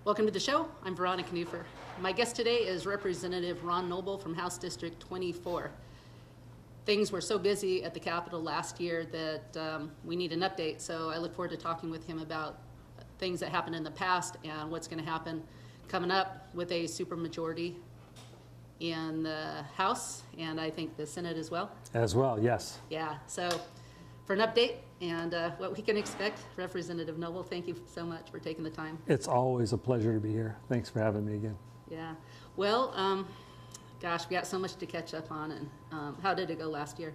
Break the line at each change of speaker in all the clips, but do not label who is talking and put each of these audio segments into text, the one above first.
Welcome to the show. I'm Veronica Newfer. My guest today is Representative Ron Noble from House District 24. Things were so busy at the Capitol last year that we need an update, so I look forward to talking with him about things that happened in the past and what's going to happen coming up with a supermajority in the House, and I think the Senate as well.
As well, yes.
Yeah, so for an update and what we can expect, Representative Noble, thank you so much for taking the time.
It's always a pleasure to be here. Thanks for having me again.
Yeah, well, gosh, we got so much to catch up on, and how did it go last year?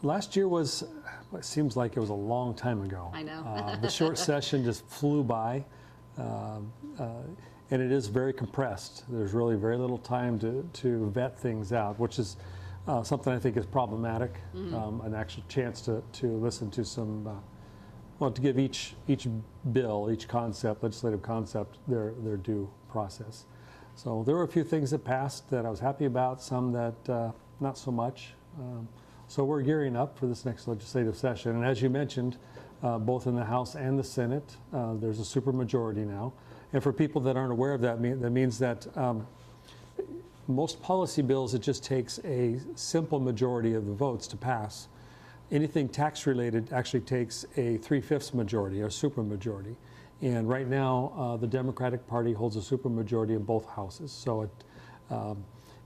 Last year was, it seems like it was a long time ago.
I know.
The short session just flew by, and it is very compressed. There's really very little time to vet things out, which is something I think is problematic. An actual chance to listen to some, well, to give each bill, each concept, legislative concept, their due process. So there were a few things that passed that I was happy about, some that not so much. So we're gearing up for this next legislative session. And as you mentioned, both in the House and the Senate, there's a supermajority now. And for people that aren't aware of that, that means that most policy bills, it just takes a simple majority of the votes to pass. Anything tax-related actually takes a 3/5 majority, or supermajority. And right now, the Democratic Party holds a supermajority in both houses. So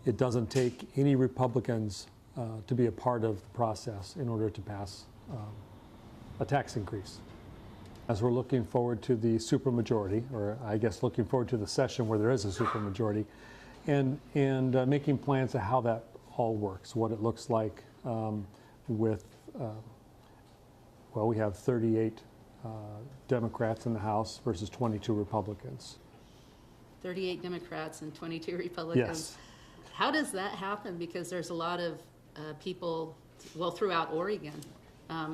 it doesn't take any Republicans to be a part of the process in order to pass a tax increase. As we're looking forward to the supermajority, or I guess looking forward to the session where there is a supermajority, and making plans of how that all works, what it looks like with, well, we have 38 Democrats in the House versus 22 Republicans.
38 Democrats and 22 Republicans.
Yes.
How does that happen? Because there's a lot of people, well, throughout Oregon,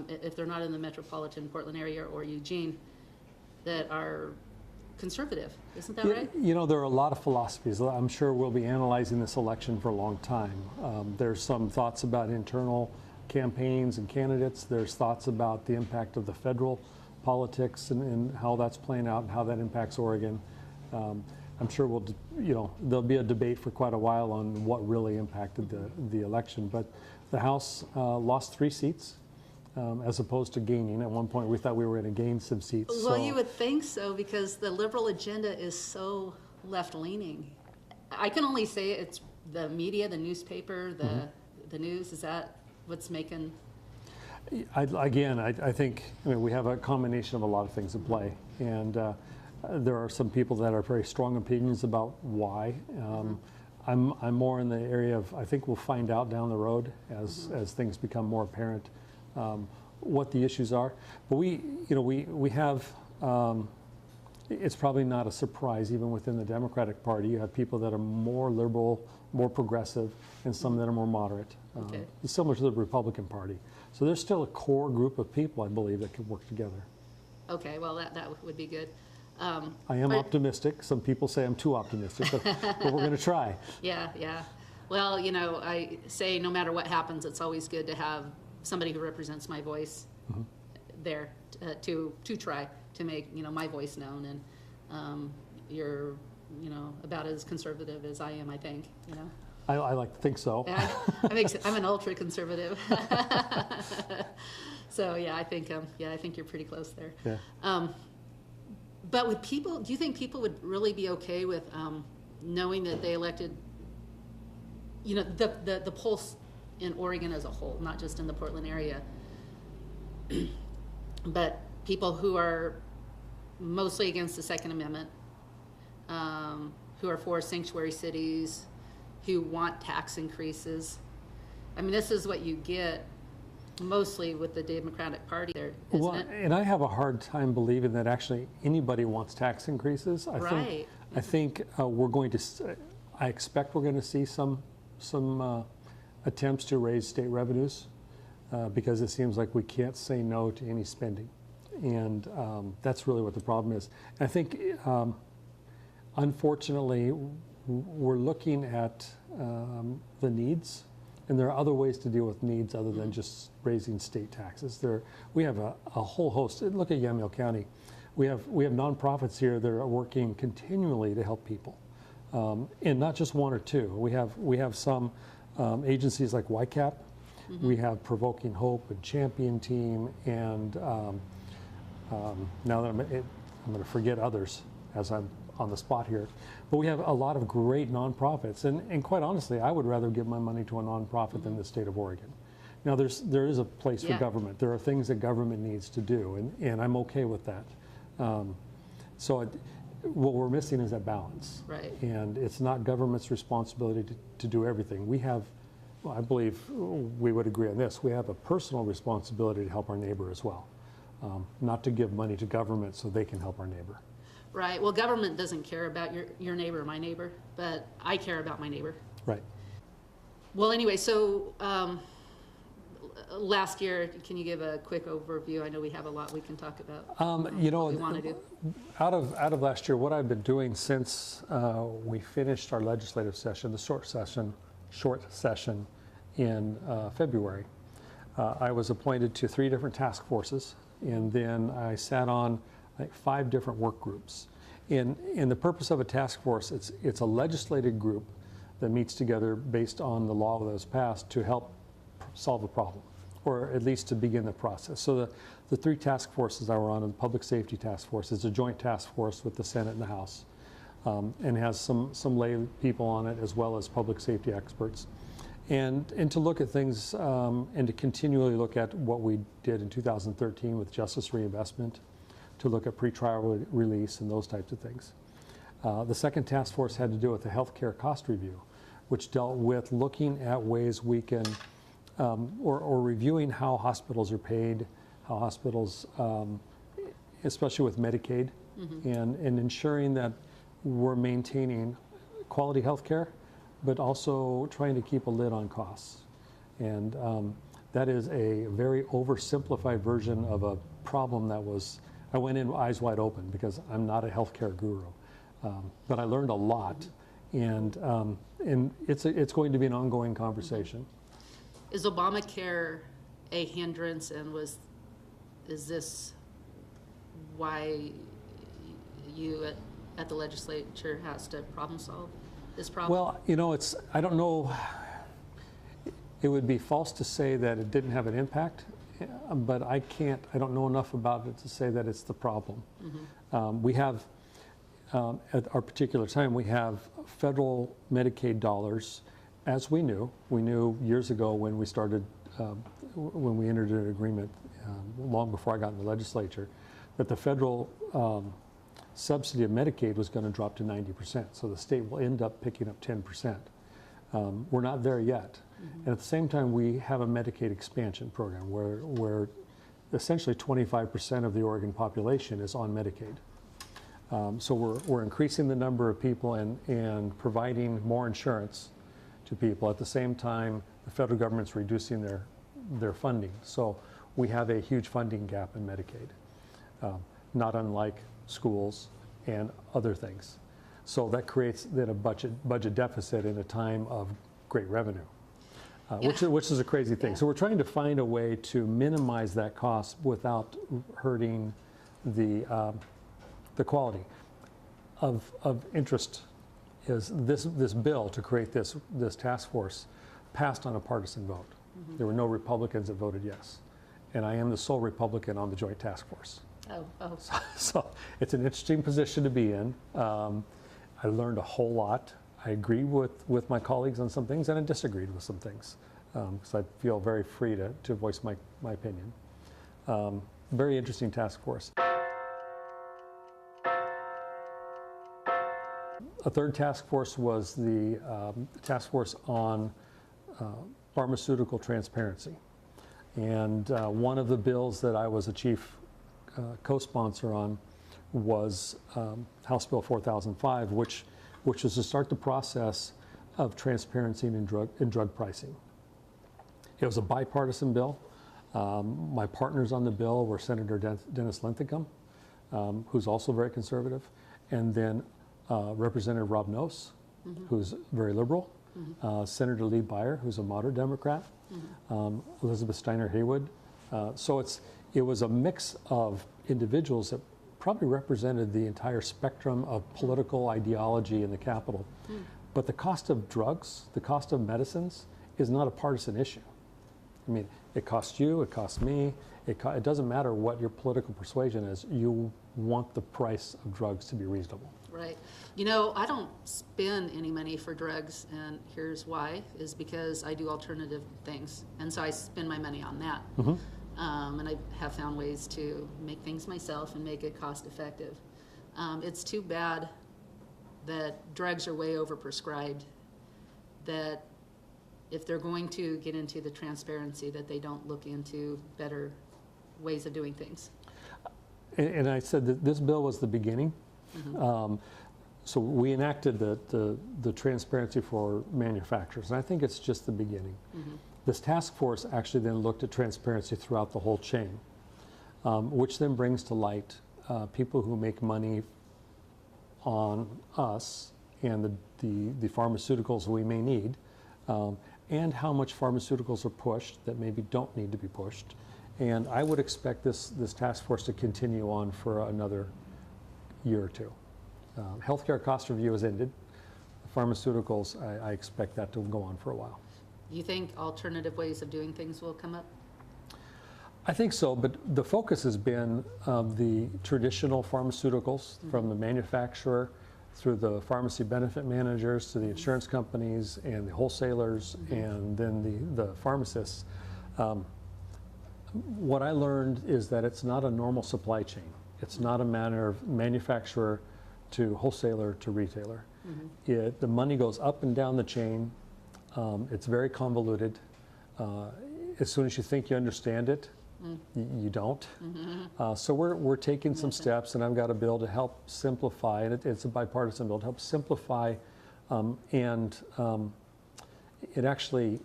if they're not in the metropolitan Portland area or Eugene, that are conservative. Isn't that right?
You know, there are a lot of philosophies. I'm sure we'll be analyzing this election for a long time. There's some thoughts about internal campaigns and candidates. There's thoughts about the impact of the federal politics and how that's playing out and how that impacts Oregon. I'm sure there'll be a debate for quite a while on what really impacted the election. But the House lost 3 seats. As opposed to gaining. At one point, we thought we were going to gain some seats.
Well, you would think so, because the liberal agenda is so left-leaning. I can only say it's the media, the newspaper, the news. Is that what's making?
I think we have a combination of a lot of things at play, and there are some people that are very strong opinions about why. I'm more in the area of, I think we'll find out down the road as things become more apparent. What the issues are, but we have. It's probably not a surprise, even within the Democratic Party, you have people that are more liberal, more progressive, and some that are more moderate. Similar to the Republican Party. So there's still a core group of people, I believe, that can work together.
Okay, well, that would be good.
I am optimistic. Some people say I'm too optimistic, but we're going to try.
Yeah. Well, I say no matter what happens, it's always good to have somebody who represents my voice there to try to make my voice known, and you're about as conservative as I am, I think.
I like to think so.
I'm an ultra conservative. So I think you're pretty close there.
Yeah.
But with people, do you think people would really be okay with knowing that they elected the polls in Oregon as a whole, not just in the Portland area, but people who are mostly against the Second Amendment, who are for sanctuary cities, who want tax increases? I mean, this is what you get mostly with the Democratic Party there, isn't it?
And I have a hard time believing that actually anybody wants tax increases. I think we're going to, I expect we're going to see some attempts to raise state revenues because it seems like we can't say no to any spending. And that's really what the problem is. And I think, unfortunately, we're looking at the needs, and there are other ways to deal with needs other than just raising state taxes. We have a whole host. Look at Yamhill County. we have nonprofits here that are working continually to help people, and not just one or two. We have some agencies like YCAP. We have Provoking Hope and Champion Team, and now that I'm going to forget others as I'm on the spot here. But we have a lot of great nonprofits, and quite honestly, I would rather give my money to a nonprofit than the state of Oregon. Now, there is a place for government. There are things that government needs to do, and I'm okay with that. What we're missing is that balance.
Right.
And it's not government's responsibility to do everything. We have, well, I believe we would agree on this, we have a personal responsibility to help our neighbor as well. Not to give money to government so they can help our neighbor.
Right. Well, government doesn't care about your neighbor or my neighbor, but I care about my neighbor.
Right.
Well, anyway, so last year, can you give a quick overview? I know we have a lot we can talk about.
You know,
what we want to do.
out of last year, what I've been doing since we finished our legislative session, the short session in February, I was appointed to 3 different task forces, and then I sat on like 5 different work groups. And the purpose of a task force, it's a legislative group that meets together based on the law that was passed to help solve a problem, or at least to begin the process. So the 3 task forces I were on, the Public Safety Task Force, is a joint task force with the Senate and the House, and has some lay people on it as well as public safety experts. And to look at things and to continually look at what we did in 2013 with justice reinvestment, to look at pretrial release and those types of things. The second task force had to do with the healthcare cost review, which dealt with looking at ways we can, or reviewing how hospitals are paid, how hospitals, especially with Medicaid, and ensuring that we're maintaining quality healthcare, but also trying to keep a lid on costs. And that is a very oversimplified version of a problem that was, I went in eyes wide open because I'm not a healthcare guru. But I learned a lot, and it's going to be an ongoing conversation.
Is Obamacare a hindrance, and is this why you at the legislature has to problem solve this problem?
Well, you know, I don't know, it would be false to say that it didn't have an impact, but I don't know enough about it to say that it's the problem. We have, at our particular time, we have federal Medicaid dollars, as we knew years ago when we started, when we entered an agreement, long before I got in the legislature, that the federal subsidy of Medicaid was going to drop to 90%. So the state will end up picking up 10%. We're not there yet. And at the same time, we have a Medicaid expansion program where essentially 25% of the Oregon population is on Medicaid. So we're increasing the number of people and providing more insurance to people. At the same time, the federal government's reducing their funding. So we have a huge funding gap in Medicaid, not unlike schools and other things. So that creates then a budget deficit in a time of great revenue, which is a crazy thing. So we're trying to find a way to minimize that cost without hurting the quality. Of interest is this bill to create this task force passed on a partisan vote. There were no Republicans that voted yes, and I am the sole Republican on the joint task force.
Oh.
So it's an interesting position to be in. I learned a whole lot. I agree with my colleagues on some things, and I disagreed with some things, because I feel very free to voice my opinion. Very interesting task force. A third task force was the task force on pharmaceutical transparency. And one of the bills that I was a chief co-sponsor on was House Bill 4005, which was to start the process of transparency in drug pricing. It was a bipartisan bill. My partners on the bill were Senator Dennis Linthicum, who's also very conservative, and then Representative Rob Noss, who's very liberal, Senator Lee Beyer, who's a moderate Democrat, Elizabeth Steiner Haywood. So it was a mix of individuals that probably represented the entire spectrum of political ideology in the Capitol. But the cost of drugs, the cost of medicines, is not a partisan issue. I mean, it costs you, it costs me, it doesn't matter what your political persuasion is, you want the price of drugs to be reasonable.
Right. You know, I don't spend any money for drugs, and here's why, is because I do alternative things. And so I spend my money on that. And I have found ways to make things myself and make it cost effective. It's too bad that drugs are way overprescribed, that if they're going to get into the transparency, that they don't look into better ways of doing things.
And I said that this bill was the beginning. So we enacted the transparency for manufacturers, and I think it's just the beginning. This task force actually then looked at transparency throughout the whole chain, which then brings to light people who make money on us and the pharmaceuticals we may need, and how much pharmaceuticals are pushed that maybe don't need to be pushed. And I would expect this task force to continue on for another year or two. Healthcare cost review has ended. Pharmaceuticals, I expect that to go on for a while.
You think alternative ways of doing things will come up?
I think so, but the focus has been the traditional pharmaceuticals, from the manufacturer through the pharmacy benefit managers to the insurance companies and the wholesalers and then the pharmacists. What I learned is that it's not a normal supply chain. It's not a matter of manufacturer to wholesaler to retailer. The money goes up and down the chain. It's very convoluted. As soon as you think you understand it, you don't. So we're taking some steps, and I've got a bill to help simplify, and it's a bipartisan bill to help simplify, and it actually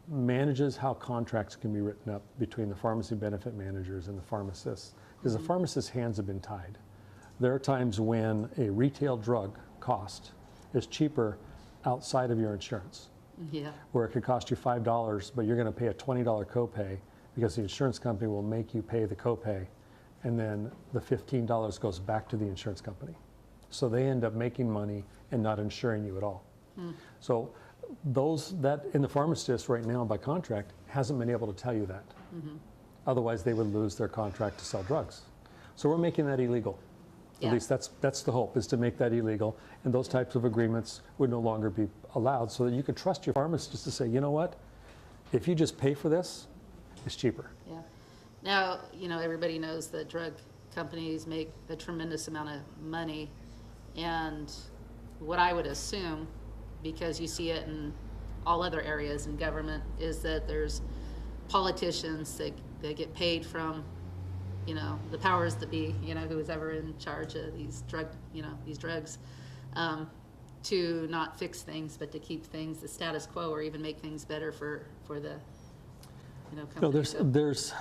manages how contracts can be written up between the pharmacy benefit managers and the pharmacists, because the pharmacist's hands have been tied. There are times when a retail drug cost is cheaper outside of your insurance, where it could cost you $5, but you're going to pay a $20 copay because the insurance company will make you pay the copay, and then the $15 goes back to the insurance company. So they end up making money and not insuring you at all. So that in the pharmacist right now by contract hasn't been able to tell you that. Otherwise they would lose their contract to sell drugs. So we're making that illegal. At least that's the hope, is to make that illegal, and those types of agreements would no longer be allowed, so that you could trust your pharmacist to say, you know what, if you just pay for this, it's cheaper.
Now, you know, everybody knows that drug companies make a tremendous amount of money, and what I would assume, because you see it in all other areas in government, is that there's politicians that get paid from, you know, the powers that be, you know, who is ever in charge of these drugs, to not fix things, but to keep things the status quo, or even make things better for the, you know, companies.
No, there's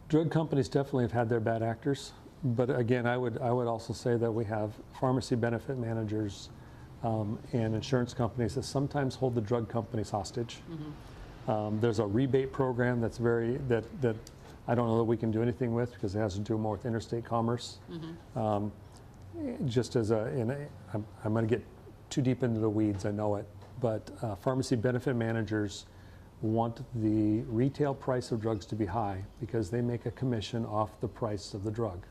drug companies definitely have had their bad actors, but again, I would also say that we have pharmacy benefit managers and insurance companies that sometimes hold the drug companies hostage. There's a rebate program that's that I don't know that we can do anything with, because it has to do more with interstate commerce. Just as I'm going to get too deep into the weeds, I know it, but pharmacy benefit managers want the retail price of drugs to be high because they make a commission off the price of the drug,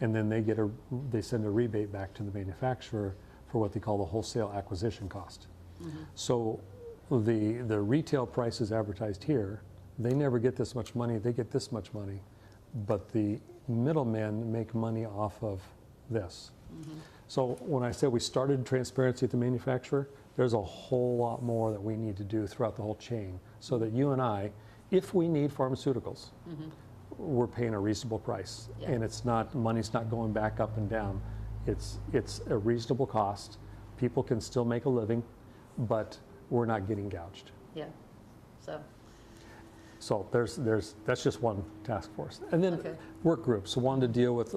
and then they send a rebate back to the manufacturer for what they call the wholesale acquisition cost. So the retail price is advertised here. They never get this much money, they get this much money, but the middlemen make money off of this. So when I said we started transparency at the manufacturer, there's a whole lot more that we need to do throughout the whole chain, so that you and I, if we need pharmaceuticals, we're paying a reasonable price, and money's not going back up and down. It's a reasonable cost. People can still make a living, but we're not getting gouged. So that's just one task force. And then work groups, one to deal with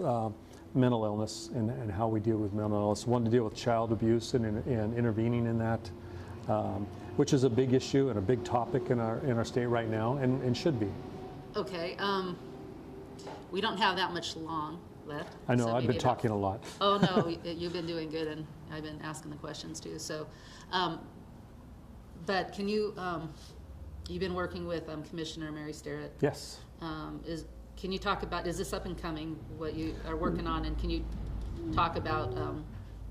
mental illness and how we deal with mental illness, one to deal with child abuse and intervening in that, which is a big issue and a big topic in our state right now, and should be.
Okay. we don't have that much long left.
I know,
so
I've
maybe
been
about-
talking a lot.
Oh, no, you've been doing good, and I've been asking the questions too, so. But can you, you've been working with Commissioner Mary Starrett.
Yes.
Can you talk about, is this up and coming, what you are working on, and can you talk about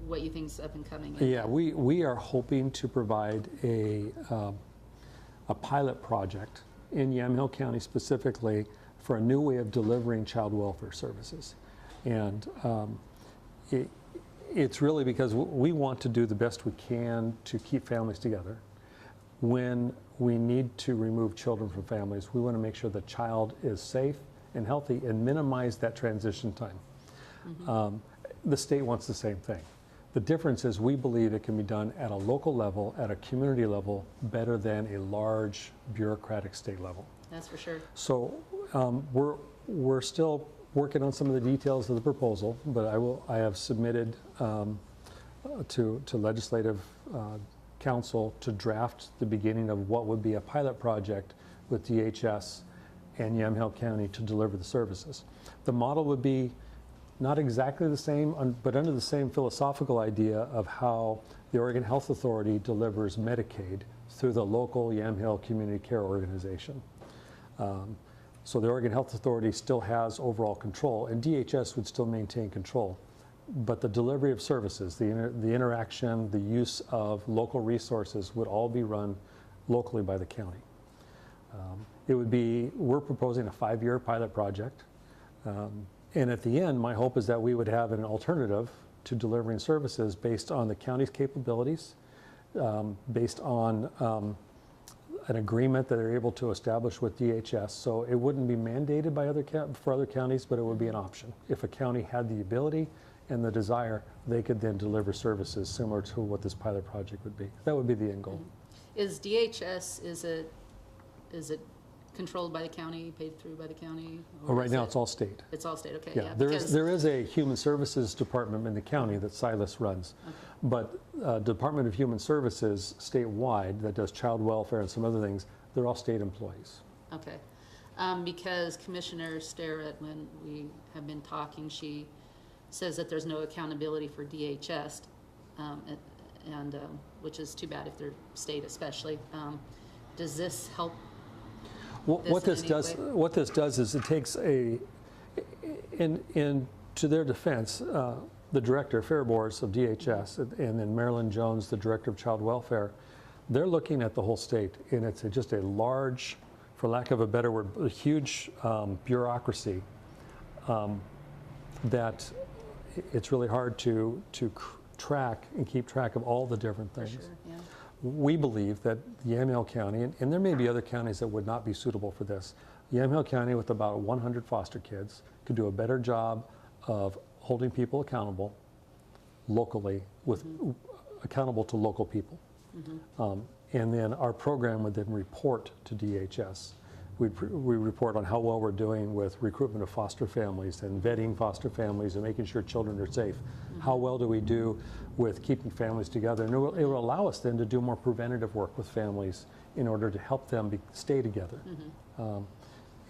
what you think's up and coming?
Yeah, we are hoping to provide a pilot project in Yamhill County specifically for a new way of delivering child welfare services. And it's really because we want to do the best we can to keep families together. When we need to remove children from families, we want to make sure the child is safe and healthy and minimize that transition time.
Mm-hmm.
The state wants the same thing. The difference is we believe it can be done at a local level, at a community level, better than a large bureaucratic state level.
That's for sure.
So we're still working on some of the details of the proposal, but I have submitted to legislative council to draft the beginning of what would be a pilot project with DHS and Yamhill County to deliver the services. The model would be not exactly the same, but under the same philosophical idea of how the Oregon Health Authority delivers Medicaid through the local Yamhill Community Care Organization. So the Oregon Health Authority still has overall control, and DHS would still maintain control. But the delivery of services, the interaction, the use of local resources would all be run locally by the county. We're proposing a 5-year pilot project. And at the end, my hope is that we would have an alternative to delivering services based on the county's capabilities, based on an agreement that they're able to establish with DHS. So it wouldn't be mandated by for other counties, but it would be an option. If a county had the ability and the desire, they could then deliver services similar to what this pilot project would be. That would be the end goal.
Is DHS, is it controlled by the county, paid through by the county?
Well, right now, it's all state.
It's all state, okay,
Yeah,
yeah.
there is a human services department in the county that Silas runs.
Okay.
But Department of Human Services statewide that does child welfare and some other things, they're all state employees.
Okay, because Commissioner Starrett, when we have been talking, she says that there's no accountability for DHS, and which is too bad if they're state especially. Does this help?
What this does is it takes to their defense, the director, Fairbours of DHS, and then Marilyn Jones, the director of child welfare, they're looking at the whole state, and it's just a large, for lack of a better word, a huge bureaucracy that it's really hard to track and keep track of all the different things.
For sure, yeah.
We believe that Yamhill County, and there may be other counties that would not be suitable for this, Yamhill County with about 100 foster kids could do a better job of holding people accountable locally, accountable to local people. And then our program would then report to DHS. We report on how well we're doing with recruitment of foster families and vetting foster families and making sure children are safe. How well do we do with keeping families together? And it will allow us then to do more preventative work with families in order to help them stay together.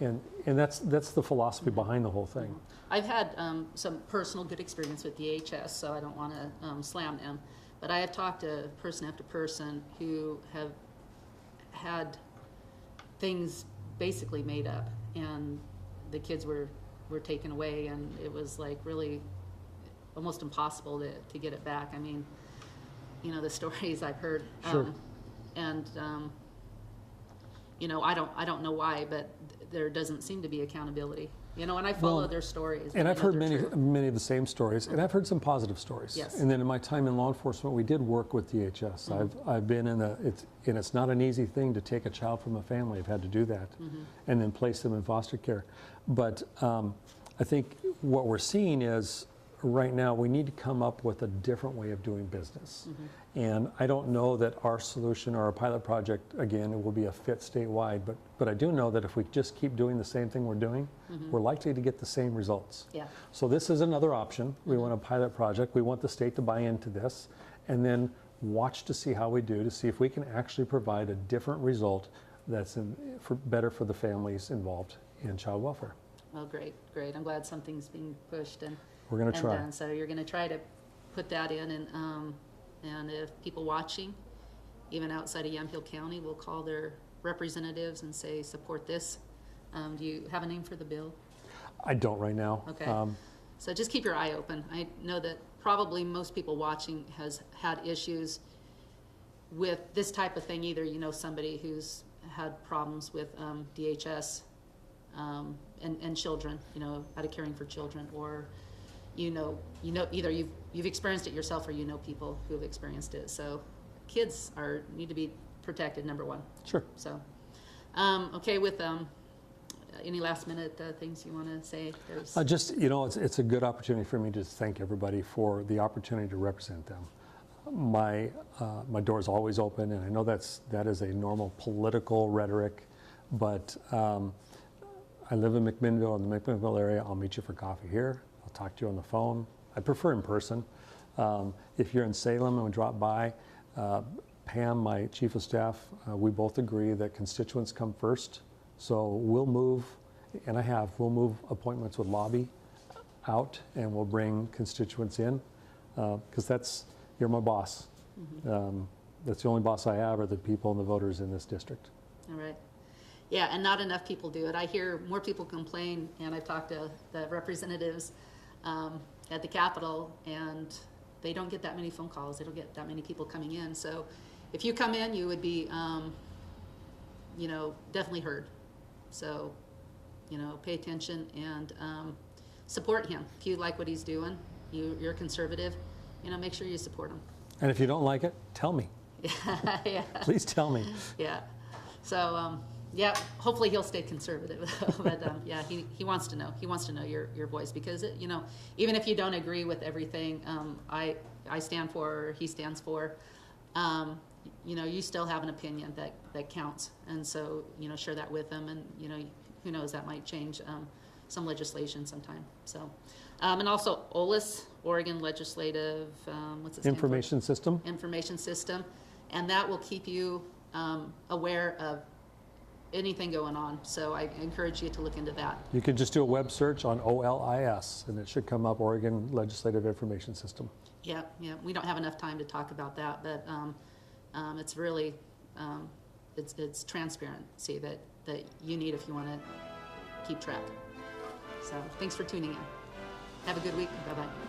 And that's the philosophy behind the whole thing.
I've had some personal good experience with DHS, so I don't want to slam them. But I have talked to person after person who have had things basically made up, and the kids were taken away, and it was like really almost impossible to get it back. I mean, you know, the stories I've heard.
Sure.
You know, I don't know why, but there doesn't seem to be accountability. You know, and I follow their stories.
And
I
I've
know
heard
they're true.
many of the same stories, and I've heard some positive stories.
Yes.
And then in my time in law enforcement, we did work with DHS. I've been in it's not an easy thing to take a child from a family. I've had to do that, and then place them in foster care. But I think what we're seeing is right now we need to come up with a different way of doing business. And I don't know that our solution or our pilot project, again, it will be a fit statewide, but I do know that if we just keep doing the same thing we're doing, we're likely to get the same results.
Yeah.
So this is another option. We want a pilot project. We want the state to buy into this, and then watch to see how we do, to see if we can actually provide a different result that's better for the families involved in child welfare.
Oh, great, great. I'm glad something's being pushed and
We're going to try.
done. So you're going to try to put that in, and if people watching, even outside of Yamhill County, will call their representatives and say, support this. Do you have a name for the bill?
I don't right now.
Okay. So just keep your eye open. I know that probably most people watching has had issues with this type of thing. Either you know somebody who's had problems with DHS and children, out of caring for children, or either you've experienced it yourself or you know people who have experienced it. So kids need to be protected, number one.
Sure.
So okay, with any last minute things you want to say?
Just, it's a good opportunity for me to thank everybody for the opportunity to represent them. My door is always open, and I know that is a normal political rhetoric, but I live in McMinnville, in the McMinnville area. I'll meet you for coffee here. I'll talk to you on the phone. I prefer in person. If you're in Salem and we drop by, Pam, my chief of staff, we both agree that constituents come first. So we'll move, and we'll move appointments with lobby out, and we'll bring constituents in, because you're my boss.
Mm-hmm.
That's the only boss I have are the people and the voters in this district.
All right. Yeah, and not enough people do it. I hear more people complain, and I've talked to the representatives at the Capitol, and they don't get that many phone calls. They don't get that many people coming in. So if you come in, you would be, definitely heard. So, pay attention and support him. If you like what he's doing, you're conservative, make sure you support him.
And if you don't like it, tell me.
Yeah.
Please tell me.
Yeah. So, hopefully he'll stay conservative. But yeah, he wants to know. He wants to know your voice, because even if you don't agree with everything I stand for, or he stands for, you still have an opinion that counts. And so, share that with them, and who knows, that might change some legislation sometime. So, and also OLS, Oregon Legislative, what's it stand for?
Information system.
Information system, and that will keep you aware of anything going on. So I encourage you to look into that.
You could just do a web search on OLIS, and it should come up, Oregon Legislative Information System.
Yeah. We don't have enough time to talk about that, but it's really it's transparency that you need if you want to keep track. So thanks for tuning in. Have a good week. Bye-bye.